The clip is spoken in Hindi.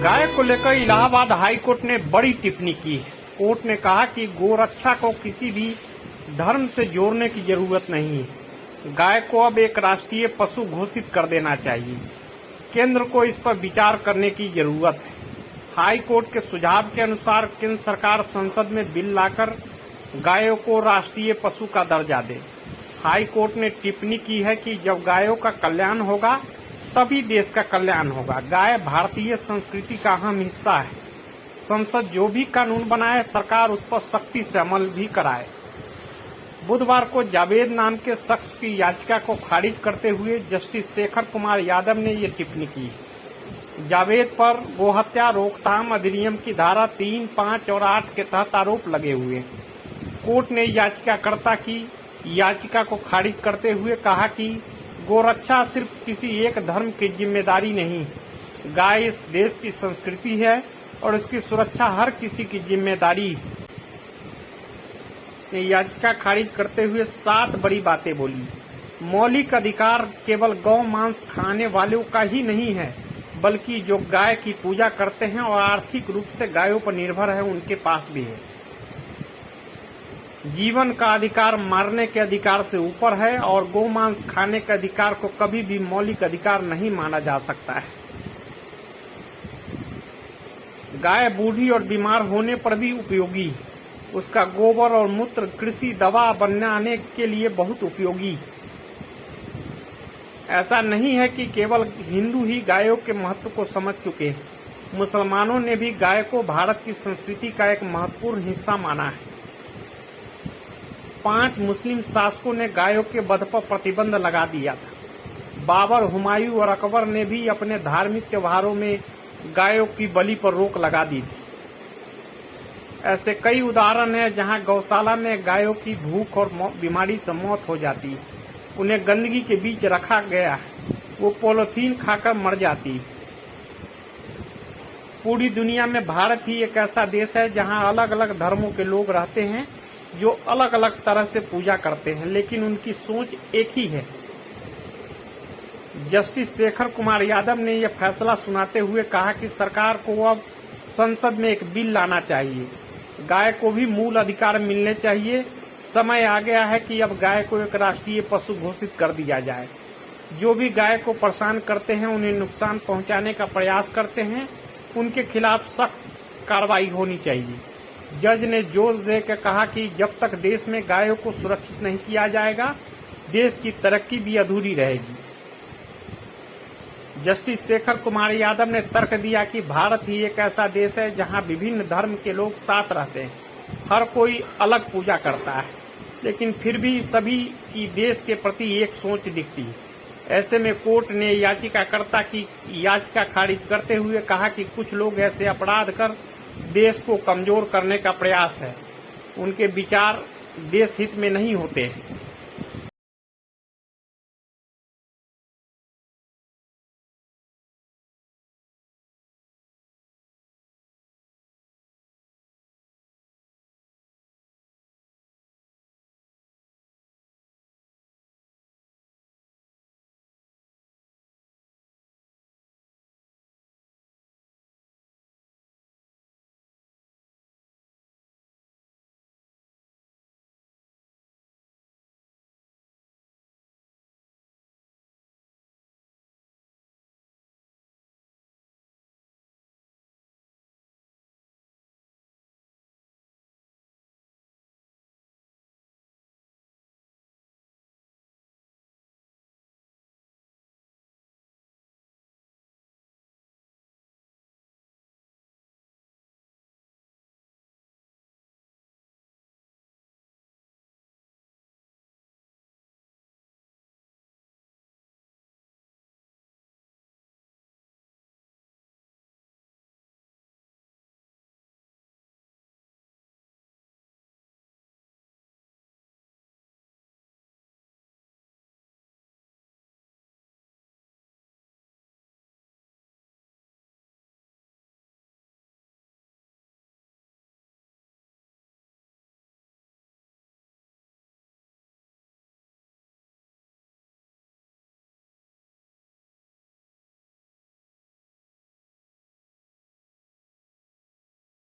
गाय को लेकर इलाहाबाद हाई कोर्ट ने बड़ी टिप्पणी की है। कोर्ट ने कहा कि गोरक्षा को किसी भी धर्म से जोड़ने की जरूरत नहीं है। गाय को अब एक राष्ट्रीय पशु घोषित कर देना चाहिए। केंद्र को इस पर विचार करने की जरूरत है। हाई कोर्ट के सुझाव के अनुसार केंद्र सरकार संसद में बिल लाकर गायों को राष्ट्रीय पशु का दर्जा दे। हाई कोर्ट ने टिप्पणी की है कि जब गायों का कल्याण होगा तभी देश का कल्याण होगा। गाय भारतीय संस्कृति का अहम हिस्सा है। संसद जो भी कानून बनाए सरकार उस पर सख्ती से अमल भी कराए। बुधवार को जावेद नाम के शख्स की याचिका को खारिज करते हुए जस्टिस शेखर कुमार यादव ने ये टिप्पणी की। जावेद पर गोहत्या रोकथाम अधिनियम की धारा 3, 5 और 8 के तहत आरोप लगे हुए। कोर्ट ने याचिकाकर्ता की याचिका को खारिज करते हुए कहा कि गोरक्षा सिर्फ किसी एक धर्म की जिम्मेदारी नहीं, गाय इस देश की संस्कृति है और इसकी सुरक्षा हर किसी की जिम्मेदारी है। याचिका खारिज करते हुए 7 बड़ी बातें बोली। मौलिक अधिकार केवल गौ मांस खाने वालों का ही नहीं है, बल्कि जो गाय की पूजा करते हैं और आर्थिक रूप से गायों पर निर्भर है उनके पास भी है। जीवन का अधिकार मारने के अधिकार से ऊपर है और गोमांस खाने के अधिकार को कभी भी मौलिक अधिकार नहीं माना जा सकता है। गाय बूढ़ी और बीमार होने पर भी उपयोगी है। उसका गोबर और मूत्र कृषि दवा बनाने के लिए बहुत उपयोगी। ऐसा नहीं है कि केवल हिंदू ही गायों के महत्व को समझ चुके हैं। मुसलमानों ने भी गाय को भारत की संस्कृति का एक महत्वपूर्ण हिस्सा माना है। 5 मुस्लिम शासकों ने गायों के वध पर प्रतिबंध लगा दिया था। बाबर, हुमायूं और अकबर ने भी अपने धार्मिक त्योहारों में गायों की बलि पर रोक लगा दी थी। ऐसे कई उदाहरण हैं जहां गौशाला में गायों की भूख और बीमारी से मौत हो जाती है। उन्हें गंदगी के बीच रखा गया है, वो पॉलीथीन खाकर मर जाती है। पूरी दुनिया में भारत ही एक ऐसा देश है जहां अलग अलग धर्मों के लोग रहते हैं जो अलग अलग तरह से पूजा करते हैं, लेकिन उनकी सोच एक ही है। जस्टिस शेखर कुमार यादव ने यह फैसला सुनाते हुए कहा कि सरकार को अब संसद में एक बिल लाना चाहिए। गाय को भी मूल अधिकार मिलने चाहिए। समय आ गया है कि अब गाय को एक राष्ट्रीय पशु घोषित कर दिया जाए। जो भी गाय को परेशान करते हैं, उन्हें नुकसान पहुंचाने का प्रयास करते हैं, उनके खिलाफ सख्त कार्रवाई होनी चाहिए। जज ने जोर देकर कहा कि जब तक देश में गायों को सुरक्षित नहीं किया जाएगा, देश की तरक्की भी अधूरी रहेगी। जस्टिस शेखर कुमार यादव ने तर्क दिया कि भारत ही एक ऐसा देश है जहां विभिन्न धर्म के लोग साथ रहते हैं। हर कोई अलग पूजा करता है, लेकिन फिर भी सभी की देश के प्रति एक सोच दिखती है। ऐसे में कोर्ट ने याचिकाकर्ता की याचिका खारिज करते हुए कहा कि कुछ लोग ऐसे अपराध कर देश को कमजोर करने का प्रयास है। उनके विचार देश हित में नहीं होते हैं।